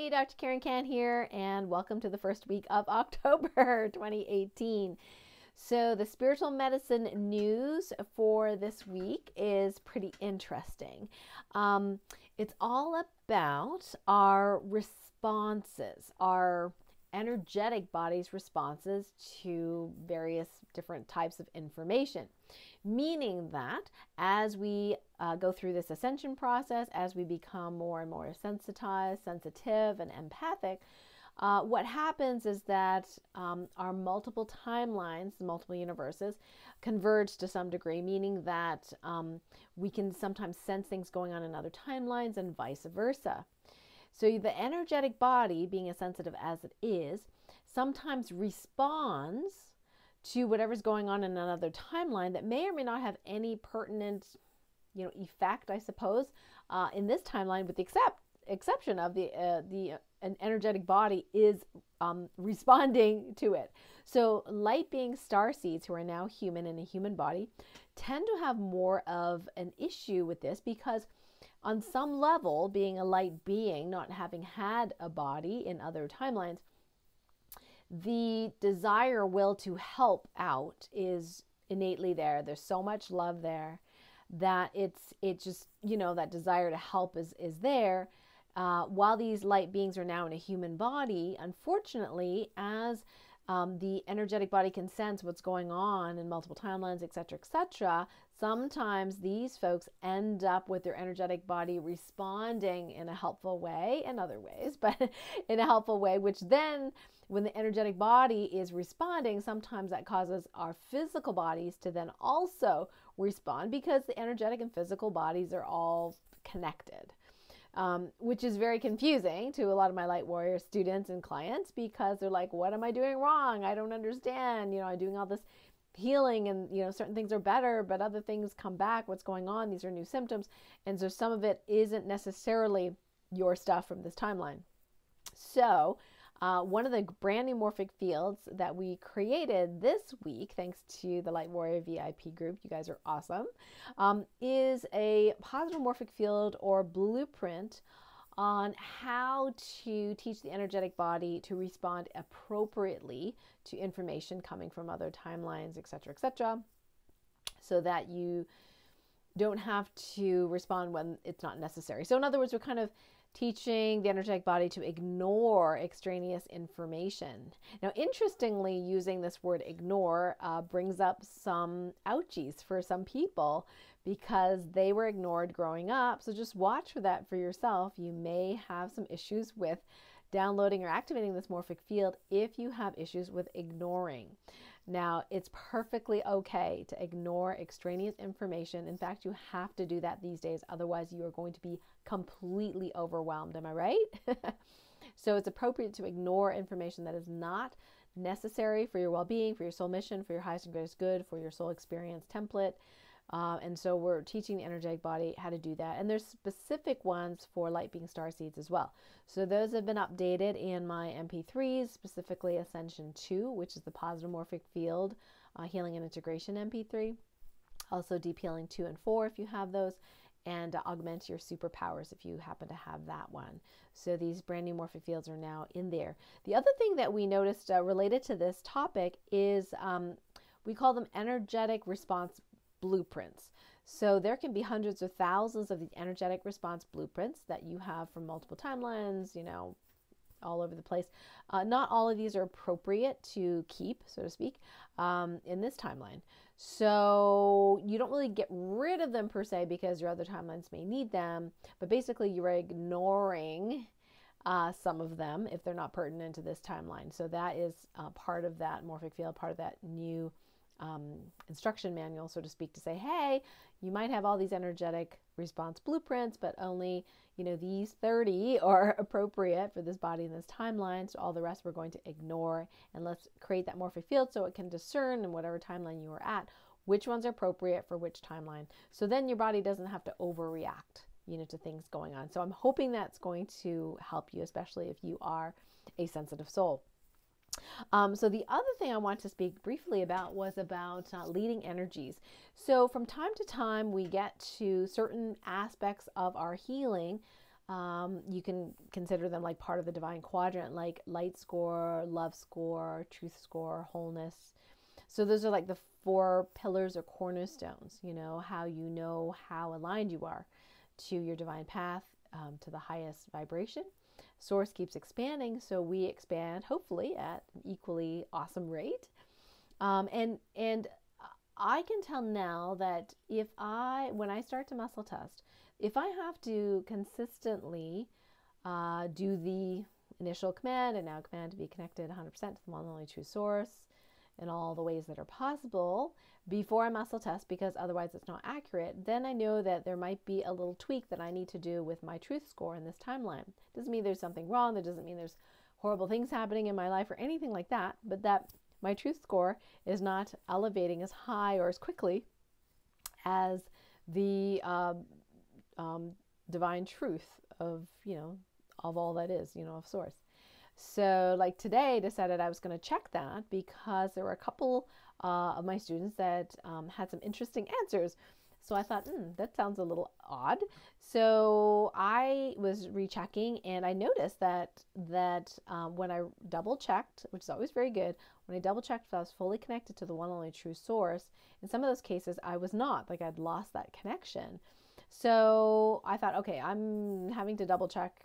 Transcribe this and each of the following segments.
Hey, Dr. Karen Can here, and welcome to the first week of October 2018. So the spiritual medicine news for this week is pretty interesting. It's all about our responses, our energetic body's responses to various different types of information. Meaning that as we go through this ascension process, as we become more and more sensitized, sensitive, and empathic, what happens is that our multiple timelines, multiple universes, converge to some degree, meaning that we can sometimes sense things going on in other timelines and vice versa. So the energetic body, being as sensitive as it is, sometimes responds to whatever's going on in another timeline that may or may not have any pertinent, effect, I suppose, in this timeline, with the exception of an energetic body is responding to it. So light being star seeds who are now human in a human body tend to have more of an issue with this because on some level, being a light being, not having had a body in other timelines, the desire, will to help out is innately there. There's so much love there that it just, that desire to help is there. While these light beings are now in a human body, unfortunately, as the energetic body can sense what's going on in multiple timelines, etc., sometimes these folks end up with their energetic body responding in a helpful way, in other ways, but in a helpful way, which then, when the energetic body is responding, sometimes that causes our physical bodies to then also respond because the energetic and physical bodies are all connected. Which is very confusing to a lot of my light warrior students and clients because they're like, what am I doing wrong? I don't understand. I'm doing all this healing and, certain things are better, but other things come back. What's going on? These are new symptoms. And so some of it isn't necessarily your stuff from this timeline. So one of the brand new morphic fields that we created this week, thanks to the Light Warrior VIP group, you guys are awesome, is a positive morphic field or blueprint on how to teach the energetic body to respond appropriately to information coming from other timelines, etc., so that you don't have to respond when it's not necessary. So in other words, we're kind of teaching the energetic body to ignore extraneous information. Now, interestingly, using this word ignore brings up some ouchies for some people because they were ignored growing up. So just watch for that for yourself. You may have some issues with downloading or activating this morphic field if you have issues with ignoring. Now, it's perfectly okay to ignore extraneous information. In fact, you have to do that these days. Otherwise, you are going to be completely overwhelmed. Am I right? So it's appropriate to ignore information that is not necessary for your well-being, for your soul mission, for your highest and greatest good, for your soul experience template. And so we're teaching the energetic body how to do that. And there's specific ones for light being star seeds as well. So those have been updated in my MP3s, specifically Ascension 2, which is the positive morphic field healing and integration MP3. Also Deep Healing 2 and 4 if you have those. And augment your superpowers if you happen to have that one. So these brand new morphic fields are now in there. The other thing that we noticed related to this topic is we call them energetic response blueprints. So there can be hundreds or thousands of the energetic response blueprints that you have from multiple timelines, all over the place. Not all of these are appropriate to keep, so to speak, in this timeline. So you don't really get rid of them per se because your other timelines may need them, but basically you're ignoring some of them if they're not pertinent to this timeline. So that is part of that morphic field, part of that new instruction manual, so to speak, to say, hey, you might have all these energetic response blueprints, but only, these 30 are appropriate for this body in this timeline. So all the rest we're going to ignore, and let's create that morphic field so it can discern in whatever timeline you are at, which ones are appropriate for which timeline. So then your body doesn't have to overreact, to things going on. So I'm hoping that's going to help you, especially if you are a sensitive soul. So the other thing I want to speak briefly about was about leading energies. So from time to time, we get to certain aspects of our healing You can consider them like part of the divine quadrant, like light score, love score, truth score, wholeness. So those are like the 4 pillars or cornerstones, how you know how aligned you are to your divine path, to the highest vibration. Source keeps expanding, so we expand hopefully at an equally awesome rate. And I can tell now that when I start to muscle test, if I have to consistently do the initial command and now command to be connected 100% to the one and only true source in all the ways that are possible before I muscle test, because otherwise it's not accurate, then I know that there might be a little tweak that I need to do with my truth score in this timeline. Doesn't mean there's something wrong. That doesn't mean there's horrible things happening in my life or anything like that, but that my truth score is not elevating as high or as quickly as the divine truth of, of all that is, of source. So like today, I decided I was going to check that because there were a couple of my students that had some interesting answers. So I thought, that sounds a little odd. So I was rechecking, and I noticed that when I double checked, which is always very good, when I double checked if I was fully connected to the one and only true source, in some of those cases I was not, like I'd lost that connection. So I thought, okay, I'm having to double check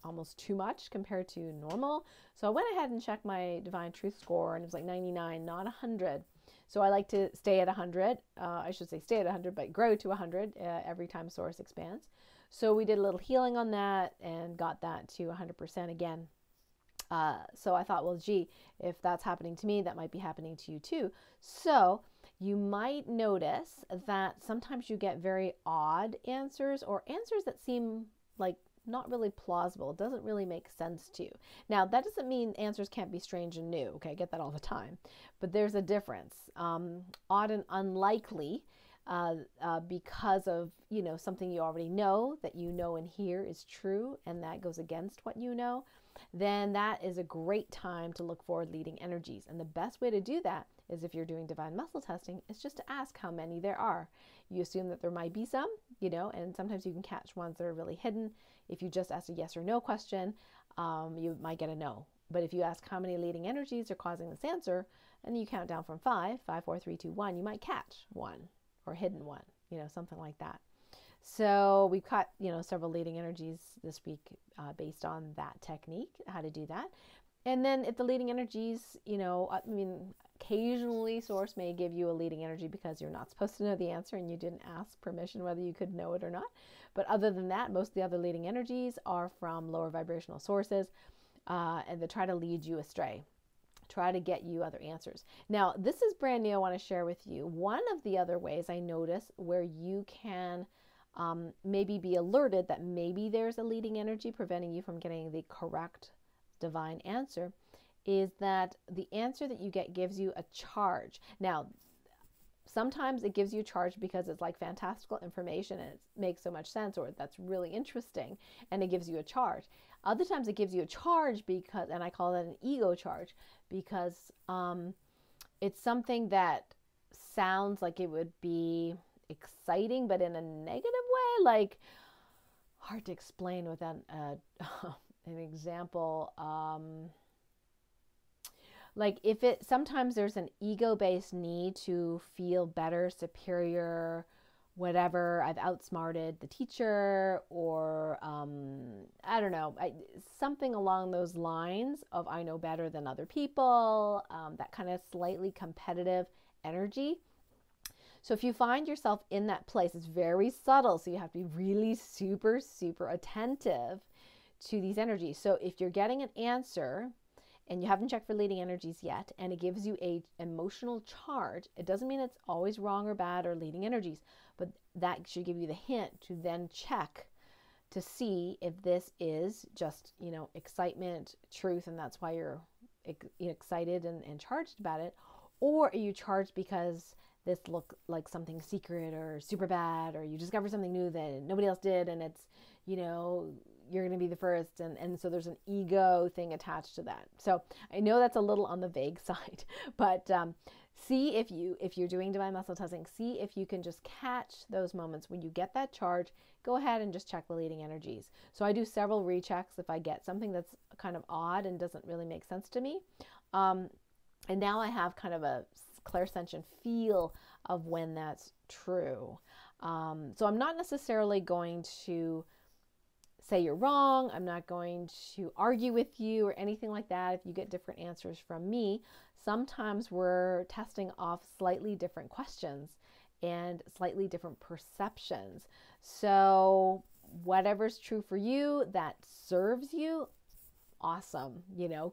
almost too much compared to normal. So I went ahead and checked my divine truth score, and it was like 99, not 100. So I like to stay at 100. I should say stay at 100, but grow to 100 every time source expands. So we did a little healing on that and got that to 100% again. So I thought, well, gee, if that's happening to me, that might be happening to you too. So you might notice that sometimes you get very odd answers, or answers that seem like not really plausible. It doesn't really make sense to you. Now, that doesn't mean answers can't be strange and new. Okay, I get that all the time. But there's a difference. Odd and unlikely because of, something you already know, that you know and hear is true, and that goes against what you know, then that is a great time to look for leading energies. And the best way to do that is, if you're doing divine muscle testing, is just to ask how many there are. You assume that there might be some, and sometimes you can catch ones that are really hidden. If you just ask a yes or no question, you might get a no. But if you ask how many leading energies are causing this answer, and you count down from 5, 4, 3, 2, 1, you might catch one, or hidden one, something like that. So we've caught, several leading energies this week based on that technique, how to do that. And then if the leading energies, occasionally source may give you a leading energy because you're not supposed to know the answer and you didn't ask permission whether you could know it or not. But other than that, most of the other leading energies are from lower vibrational sources, and they try to lead you astray, try to get you other answers. Now, this is brand new. I want to share with you one of the other ways I notice where you can maybe be alerted that maybe there's a leading energy preventing you from getting the correct divine answer, is that the answer that you get gives you a charge. Now, sometimes it gives you a charge because it's like fantastical information and it makes so much sense, or that's really interesting, and it gives you a charge. Other times it gives you a charge because, and I call that an ego charge, because it's something that sounds like it would be exciting, but in a negative way, like hard to explain without an example. Like sometimes there's an ego-based need to feel better, superior, whatever. I've outsmarted the teacher, or I don't know, something along those lines of I know better than other people, that kind of slightly competitive energy. So if you find yourself in that place, it's very subtle, so you have to be really super, super attentive to these energies. So if you're getting an answer and you haven't checked for leading energies yet, and it gives you a emotional charge, it doesn't mean it's always wrong or bad or leading energies, but that should give you the hint to then check to see if this is just, excitement, truth, and that's why you're excited and charged about it, or are you charged because this looked like something secret or super bad, or you discovered something new that nobody else did, and it's, you're going to be the first, and so there's an ego thing attached to that. So I know that's a little on the vague side, but see if you're doing divine muscle testing, see if you can just catch those moments when you get that charge. Go ahead and just check the leading energies. So I do several rechecks if I get something that's kind of odd and doesn't really make sense to me. And now I have kind of a clairsentient feel of when that's true. So I'm not necessarily going to say you're wrong. I'm not going to argue with you or anything like that if you get different answers from me. Sometimes we're testing off slightly different questions and slightly different perceptions. So whatever's true for you that serves you, awesome.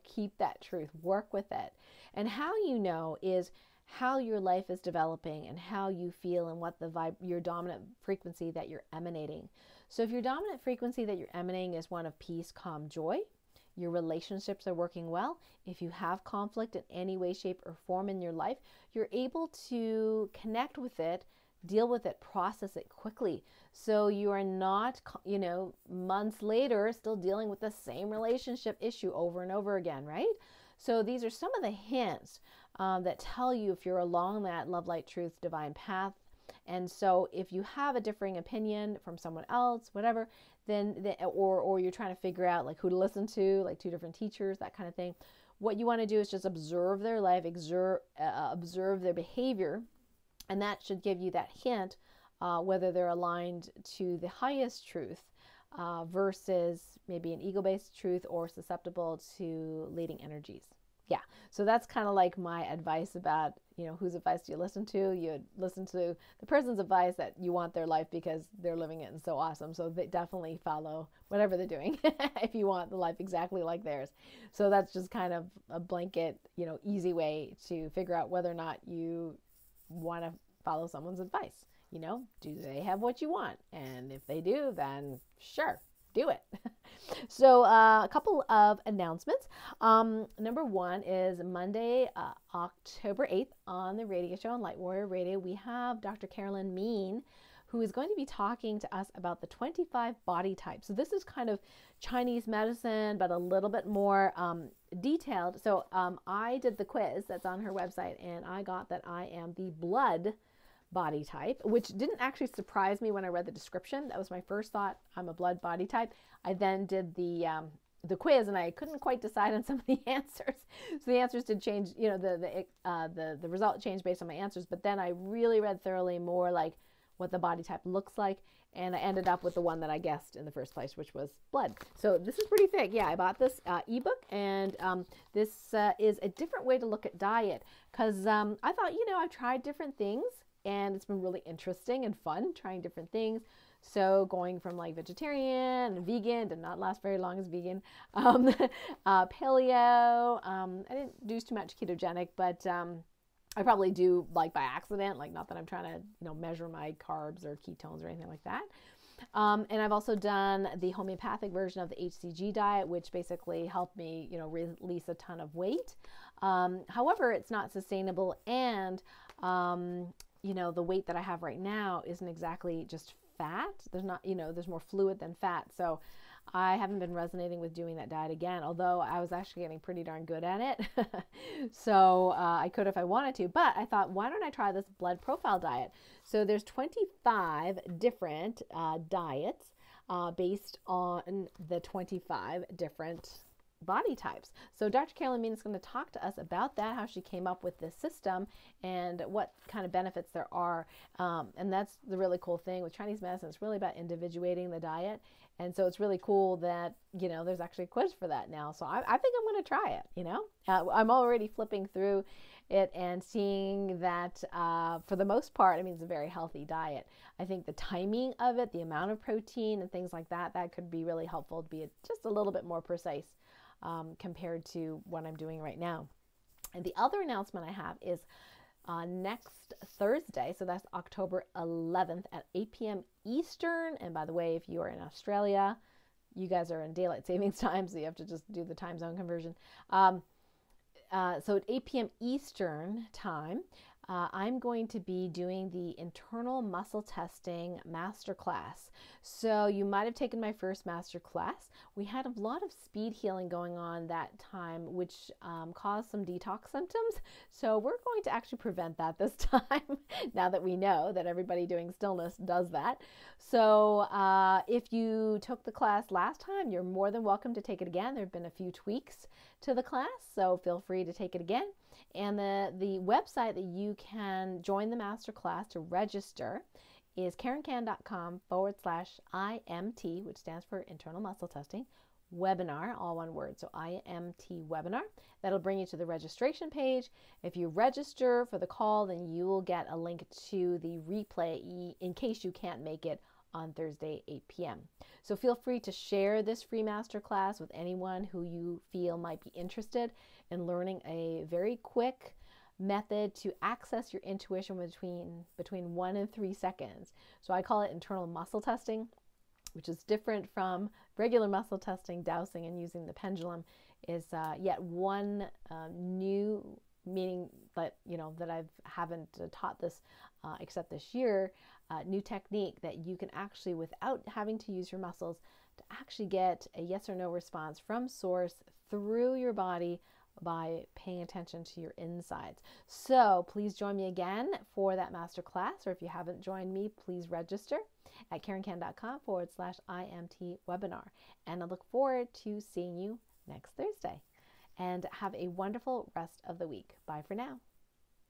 Keep that truth, work with it. And how you know is how your life is developing and how you feel and what your dominant frequency that you're emanating. So if your dominant frequency that you're emanating is one of peace, calm, joy, your relationships are working well. If you have conflict in any way, shape, or form in your life, you're able to connect with it, deal with it, process it quickly. So you are not, months later still dealing with the same relationship issue over and over again, right? So these are some of the hints that tell you if you're along that love, light, truth, divine path. And so if you have a differing opinion from someone else, whatever, then or you're trying to figure out like who to listen to, like two different teachers, that kind of thing, what you want to do is just observe their life, observe their behavior, and that should give you that hint whether they're aligned to the highest truth versus maybe an ego-based truth or susceptible to leading energies. Yeah, so that's kind of like my advice about, whose advice do you listen to? You listen to the person's advice that you want their life because they're living it and so awesome. So they definitely follow whatever they're doing if you want the life exactly like theirs. So that's just kind of a blanket, easy way to figure out whether or not you want to follow someone's advice. Do they have what you want? And if they do, then sure, do it. So a couple of announcements. Number one is Monday, October 8th on the radio show on Light Warrior Radio. We have Dr. Carolyn Mean, who is going to be talking to us about the 25 body types. So this is kind of Chinese medicine, but a little bit more detailed. So I did the quiz that's on her website, and I got that I am the blood body type, which didn't actually surprise me when I read the description. That was my first thought. I'm a blood body type. I then did the quiz, and I couldn't quite decide on some of the answers. So the answers did change. The result changed based on my answers. But then I really read thoroughly more like what the body type looks like, and I ended up with the one that I guessed in the first place, which was blood. So this is pretty thick. Yeah, I bought this ebook, and this is a different way to look at diet because I thought, I've tried different things. And it's been really interesting and fun trying different things. So going from like vegetarian and vegan, did not last very long as vegan, paleo. I didn't do too much ketogenic, but I probably do like by accident, like not that I'm trying to measure my carbs or ketones or anything like that. And I've also done the homeopathic version of the HCG diet, which basically helped me, release a ton of weight. However, it's not sustainable, and the weight that I have right now isn't exactly just fat. There's not, there's more fluid than fat. So I haven't been resonating with doing that diet again, although I was actually getting pretty darn good at it. So I could if I wanted to, but I thought, why don't I try this blood profile diet? So there's 25 different diets based on the 25 different body types. So Dr. Carolyn Mean is going to talk to us about that, how she came up with this system and what kind of benefits there are. And that's the really cool thing with Chinese medicine. It's really about individuating the diet. And so it's really cool that, there's actually a quiz for that now. So I think I'm going to try it, I'm already flipping through it and seeing that for the most part, it's a very healthy diet. I think the timing of it, the amount of protein and things like that, that could be really helpful to be just a little bit more precise compared to what I'm doing right now. And the other announcement I have is next Thursday, so that's October 11th at 8 p.m. Eastern. And by the way, if you are in Australia, you guys are in daylight savings time, so you have to just do the time zone conversion. So at 8 p.m. Eastern time, I'm going to be doing the internal muscle testing masterclass. So you might have taken my first masterclass. We had a lot of speed healing going on that time, which caused some detox symptoms. So we're going to actually prevent that this time, now that we know that everybody doing stillness does that. So if you took the class last time, you're more than welcome to take it again. There have been a few tweaks to the class, so feel free to take it again. And the website that you can join the masterclass to register is karenkan.com/IMT, which stands for Internal Muscle Testing Webinar, all one word, so IMT Webinar. That'll bring you to the registration page. If you register for the call, then you will get a link to the replay in case you can't make it on Thursday, 8 p.m. So feel free to share this free masterclass with anyone who you feel might be interested in learning a very quick method to access your intuition between 1 and 3 seconds. So I call it internal muscle testing, which is different from regular muscle testing, dowsing, and using the pendulum. Is yet one new meaning that I haven't taught this except this year. New technique that you can actually, without having to use your muscles, to actually get a yes or no response from source through your body by paying attention to your insides. So please join me again for that masterclass, or if you haven't joined me, please register at karenkan.com/IMT webinar. And I look forward to seeing you next Thursday. And have a wonderful rest of the week. Bye for now.